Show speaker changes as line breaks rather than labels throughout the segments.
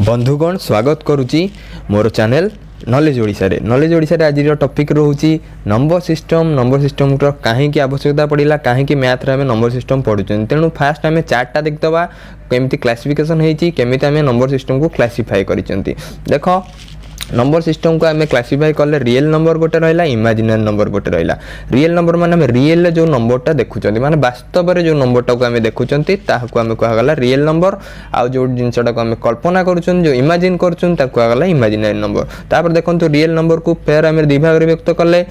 बंधुगण स्वागत करुच्ची मोर channel knowledge Odisha रे आज टॉपिक रोची नंबर सिस्टम कहीं आवश्यकता पड़ा कहीं मैथ रे नंबर सिस्टम पढ़ुं तेणु फास्ट आम चार्टा देखिदवा केमी क्लासिफिकेशन होती केमी आम नंबर सिस्टम को क्लासीफाई कर देख नंबर सिस्टम को आम क्लासीफाई कले रियल नंबर गोटे रहा इमेजिनरी नंबर गोटे रहा रियल नंबर माने रियल जो नंबरटा देखुं माने वास्तव में जो नंबरटा को आम देखुं आम कहगला रियल नंबर आउ जो जिनटा को आम कल्पना करुँ जो इमेजिन करुँगला इमेजिनरी नंबर तापर देखो रियल नंबर को फेर आम दि भाग व्यक्त कले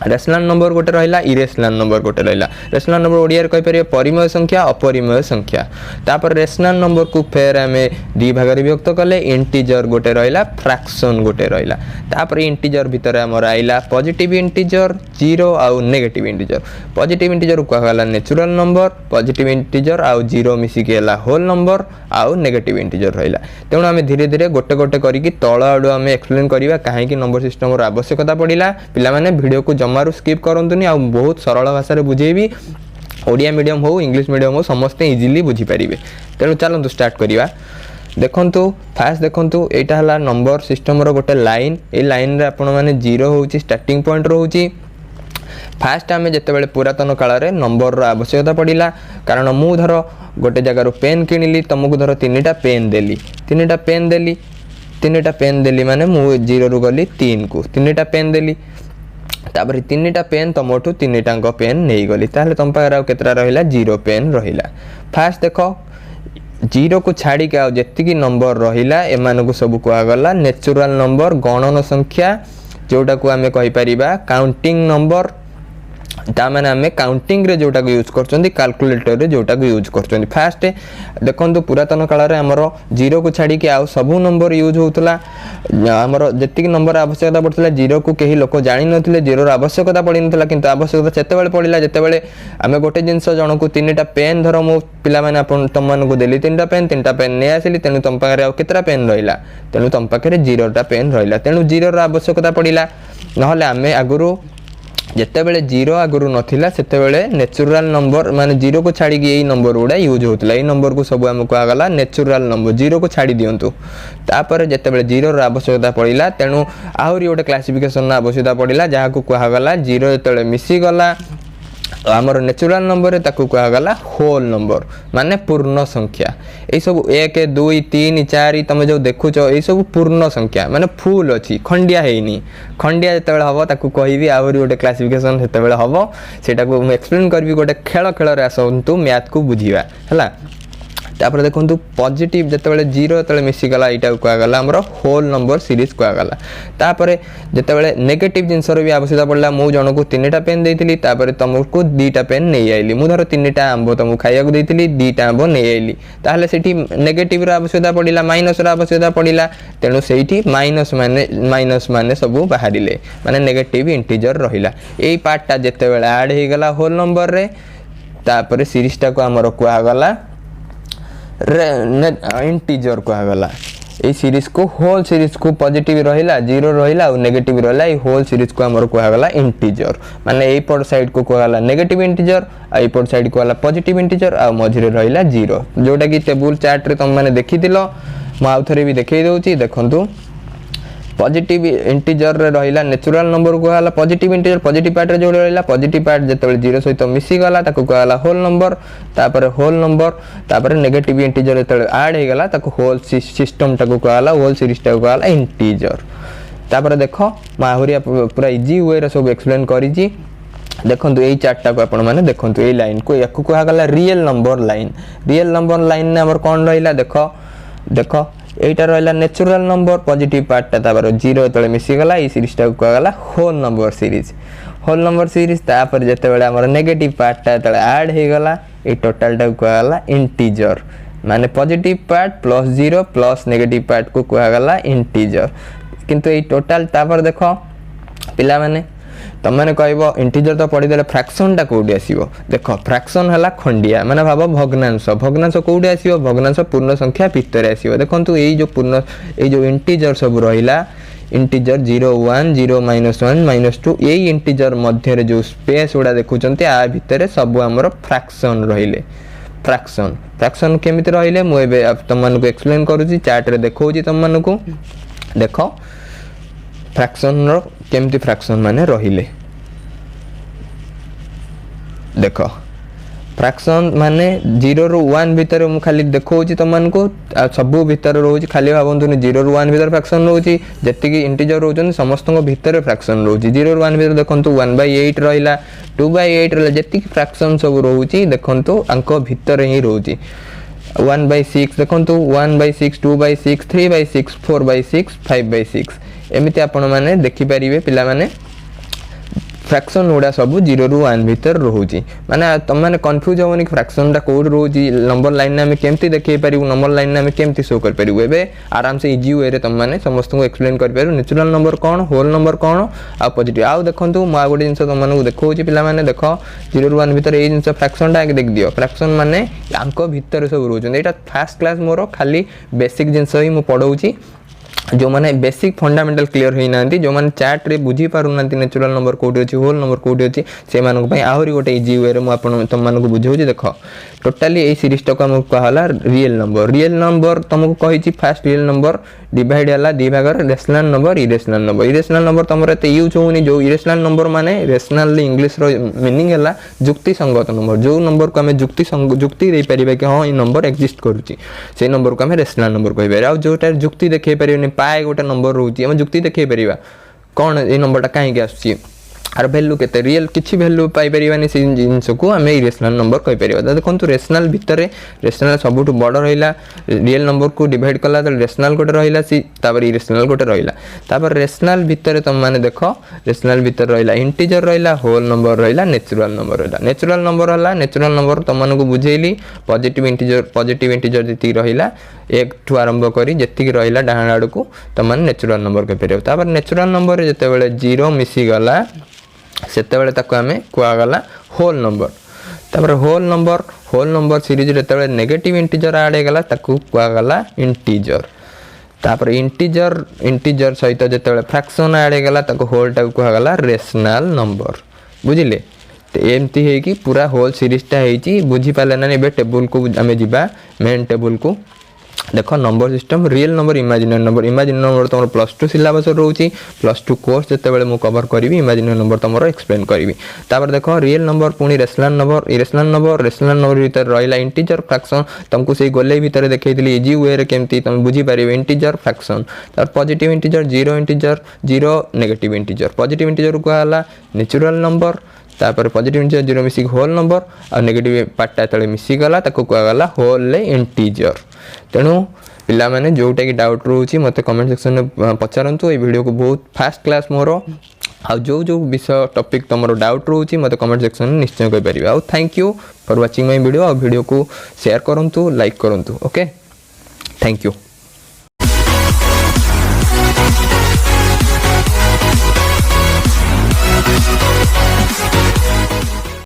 रेशनल नंबर गोटे रहा इरेशनल नंबर गोटे रहा रेशनल नंबर ओडिया कहि परिबे परिमेय संख्या अपरिमेय संख्या तापर रेशनल नंबर को फेर आम दि भाग व्यक्त कले इंटीजर गोटे रहा फ्रैक्शन गोटे रहा तापर इंटीजर भितर आमर आइला पॉजिटिव इंटीजर जीरो आउ नेगेटिव इंटीजर पॉजिटिव इंटीजर कहगला नेचुरल नंबर पॉजिटिव इंटीजर आउ जीरो मिसिकी है होल नंबर आउ नेगेटिव इंटीजर रहा तेणु आम धीरे धीरे गोटे गोटे करके तल आड़ू आम एक्सप्लेन करवा कहीं नंबर सिस्टम आवश्यकता पड़ा पिलामाने वीडियो को जमारू स्किप करंतुनी आ बहुत सरल भाषा में बुझेबी ओडिया मीडियम हो इंग्लिश मीडियम हो समस्ते इजिली बुझी पारिबे तेणु चलतु स्टार्ट करिवा देखंतु फास्ट देखंतु एटा हला नंबर सिस्टम रो गोटे लाइन ए लाइन रे आपण माने जीरो होउची स्टार्टिंग पॉइंट रहउची फास्ट आम जिते पुरातन काल में नंबर आवश्यकता पड़ा कारण मु धर गोटे जगार पेन किणिली तुमको धर तीन टा पेन देली माने मु जीरो रु गली 3 को 3टा पेन देली तापर 3टा पेन तुमठू 3टांग पेन नहीं गली ताहले तुम पाखे आउ केतरा रहिला 0 पेन रहिला फास्ट देख जीरो को छाड़ी के आती नंबर रहिला एमान को सब कहगला नेचुरल नंबर गणन संख्या जोटा को आम कहीपर काउंटिंग नंबर ताने आम काउंटिंग रे जोटा को यूज कर कैलकुलेटर रे जोटा को यूज कर फास्ट देखो पुरातन काल में आमर जीरो को छाड़ी के आउ सबू नंबर यूज होता आमर जी नंबर आवश्यकता पड़ता जीरो को कहीं लोक जानी नथिले जीरो आवश्यकता पड़ी ना कि आवश्यकता जिते पड़ा जिते आम गोटे जिनस जन को 3टा पेन धर मो पाने तुम को देली 3टा पेन नहीं आसिली तेणु तुम पाखे केतरा पेन रहा तेणु तुम पाखे 0टा पेन रहा तेणु जीरो आवश्यकता पड़ा ना आम आगुरी जितेबले जीरो आगुरी नाला से नेचुरल नंबर माने जीरो को छाड़ी यही नंबर गुड़ा यूज होता है नंबर को सब आम कहगला नेचुरल नंबर जीरो को छाड़ी दिंतु तापर जितेबले जीरो आवश्यकता पड़ा तेणु आहरी गोटे क्लासिफिकेशन आवश्यकता पड़ा जहाँ को कहगला जीरो जो मिसीगला आमर नेचुरल नंबर ताकू कहगला होल नंबर माने पूर्ण संख्या ये सब 1 2 3 4 तुम जो देखुच ये सब पूर्ण संख्या माने फुल अच्छी खंडिया हैनी खंडिया जिते हम ताकू कहि आहरी गोटे क्लासिफिकेशन से हम सेटा को एक्सप्लेन करी गोटे खेल खेल आसतु मैथ को बुझा है तापर देखो पॉजिटिव जिते जीरो जो मिसीगला यहाँ कहगला आमर होल नंबर सीरीज कहगला तापर जिते नेगेटिव जिनसर भी आवश्यकता पड़ा मु जन को 3टा पेन देती तुमको 2टा पेन नहीं आईली मु धर 3टा आंब तुमको खाइबा देती 2टा आंब नहीं आईली ताहले सेठी नेगेटिव आवश्यकता पड़ा माइनस आवश्यकता पड़ा तेणु से माइनस माने सब बाहर माने नेगेटिव इंटीजर रहा यही पार्टा जिते ऐड होगला होल नंबर रे तापर सीरीजटा को आमर कहगला इंटीजर कहगला ये सीरीज को होल सीरीज को पॉजिटिव रहिला जीरो रहिला और नेगेटिव रहिला ये होल सीरीज को हमर कहगला इंटीजर माने ए पट साइड को कहगला नेगेटिव इंटीजर आ ए पट साइड को कहगला पॉजिटिव इंटीजर आ मझिरे रहिला जीरो जोटा कि टेबल चार्ट रे तुम माने देखिथिलो म आउ थरे भी देखै दउची देखंतु पॉजिटिव इंटीजर रे रहिला नेचुरल नंबर को कहला पॉजिटिव इंटीजर पॉजिटिव पार्ट रे जो रहिला पॉजिटिव पार्ट जेतेबेले जीरो सहित मिसी गला ताको कहला होल नंबर तापर नेगेटिव इंटीजर जेतेबेले ऐड हे गला ताको होल सिस्टम टाको कहला होल सीरीज टाको कहला इंटीजर तापर देखो माहुरिया पूरा इजी वे रे सब एक्सप्लेन करिजी देखंतु एई चार्ट टाको आपण माने देखंतु एई लाइन को याकू कहला रियल नंबर लाइन ने हमर कोन रहिला देखो एटा रहा नेचुरल नंबर पॉजिटिव पार्टा तापर जीरो जो मिसीगला ये सीरीजटा कहगला होल नंबर सीरीज तापर जिते आम नेगेटिव पार्टा जो ऐड होगला ये टोटालटा कहगला इंटीजर माने positive part plus zero plus negative part को कहगला इंटीजर किंतु ये टोटाल तापर देख पिला माने तुम मैंने कह इंटीजर तो पढ़ीदे फ्रैक्शन टा कौटी आसो देख फ्रैक्शन है खंडिया माने भाव भग्नांश कौटी आसो भग्नांश पूर्ण संख्या भितर आसो देखो ये जो इंटीजर सब रहा इंटीजर 0 1 0 -1 -2 यही इंटीजर मध्य जो स्पेस गुड़ा देखुं आ भितर सब आमर फ्रैक्शन रहिले फ्रैक्शन फ्रैक्शन केमिति रहिले मु एबे तुम मानको एक्सप्लेन करूची चार्ट रे देखौची तुम मानको देखो फ्रैक्शन रो केमिति फ्रैक्शन माने रहिले देखो फ्रैक्शन माने 0 रु 1 भीतर मु खाली देखौची तुम मानको सब भीतर रोची खाली भाबंतुनी 0 रु 1 भीतर फ्रैक्शन रोची जति कि इंटीजर रोचन समस्त भीतर फ्रैक्शन रोची 0 रु 1 भीतर देखंतु 1/8 रहिला 2/8 रहिला जति कि फ्रैक्शन सब रोची देखंतु अंक भीतर ही रोची 1/6 देखंतु 1/6 2/6 3/6 4/6 5/6 एमिति आपण माने देखि परिबे पिला माने फ्रैक्शन गुड़ा सब 0 रु 1 भीतर रोची माने तुम माने कंफ्यूज होनी फ्रैक्शन टा कोड रोची नंबर लाइन में केमती देखै परिबु नंबर लाइन में केमती शो कर परिबु एबे आराम से इजी वे रे तुम माने समस्त को एक्सप्लेन कर परिबु नेचुरल नंबर कोन होल नंबर कोन आ पॉजिटिव आ देखंतु मा गोटे जिंस तुम माने देखौची पिला माने देखो 0 रु 1 भीतर ए जिंस फ्रैक्शन टा देख दियो फ्रैक्शन माने अंक भीतर सब रोचन एटा फर्स्ट क्लास मोर खाली बेसिक जिंस ही मु पढौची जो माने बेसिक फंडामेंटल क्लियर होई नांती जो माने चार्ट रे बुझी पारु नांती नेचुरल नंबर कोडी अछि होल नंबर कोडी अछि से मानको पई आहुरी गोटे इजी वे रे मु आपन तुम मानको बुझौची देखो टोटली ए सीरीज टा को कहला रियल नंबर तुमको कहि छि फर्स्ट रियल नंबर डिवाइड हला दी भागर रेशनल नंबर इरेशनल नंबर तमरे ते यूज होनी जो इरेशनल नंबर माने रेशनल इंग्लिश रो मीनिंग हला जुक्ति संगत नंबर जो नंबर को हमें जुक्ति दे परिबे कि हां ई नंबर एग्जिस्ट करूची से नंबर को हमें रेशनल नंबर कहबे आ जोटा जुक्ति देखे परिबे पाए गोटे नंबर रोची हम जुक्ति देखै परिबा कोन ए नंबरटा काहे के आसी आर वैल्यू केते रियल किछि वैल्यू पाई परिबानी से जिंस को हमें इरेशनल नंबर कहि परिबा देखंतु रेशनल भितरे रेशनल सबुठ बड़ रहिला रियल नंबर को डिवाइड कला त रेशनल गोटे रहिला सी तापर इरेशनल गोटे रहिला तापर रेशनल भितरे तुम माने देखो रेशनल भितर रहिला इंटीजर रहिला होल नंबर रहिला नेचुरल नंबर हला नेचुरल नंबर तुम माने को बुझेली पॉजिटिव इंटीजर जति रहिला 1 ठु आरंभ करी जति रहिला डाहाण आड़ को तुम माने नेचुरल नंबर कहि परिबा तापर नेचुरल नंबर जते बेले 0 मिसी गला सेते बेले ताको हमें कुआ गला होल नंबर तापर होल नंबर सीरीज जते बेले नेगेटिव इंटीजर ऐड गला ताको कुआ गला इंटीजर तापर इंटीजर सहित जते बेले फ्रैक्शन ऐड गला ताको होल टा कुआ गला रेशनल नंबर बुझिले ते एमती है कि पूरा होल सीरीज टा हेची बुझी पाले ना एबे टेबल को हमें जिबा मेन टेबल को देखो number system real number imaginary number तुम +2 सिलेबस रोची +2 कोर्स जते बेले मु कवर करी इमेजिनरी नंबर तुमरो एक्सप्लेन करी तापर देखो रियल नंबर पुनी रेशनल नंबर भीतर रहिला इंटीजर फ्रैक्शन तुमको से गोले भीतर देखैतली इजी वे रे केमती तुम बुझी पारिबे इंटीजर फ्रैक्शन तापर positive integer 0 negative integer positive integer को हला नेचुरल नंबर तापर पॉजिटिव इंटीजर 0 मिसी होल नंबर और नेगेटिव पार्टा तळे मिसी गला ताको को गला होल इंटीजर तेणु पिला माने जोटा कि डाउट रोची मते कमेंट सेक्शन में पचारंतु ए वीडियो को बहुत फास्ट क्लास मोरो आ जो विषय टॉपिक तमरो डाउट रोची मते कमेंट सेक्शन में निश्चय कहि परिबा आ thank you for watching my video आ वीडियो को शेयर करंतु लाइक करंतु ओके थैंक यू।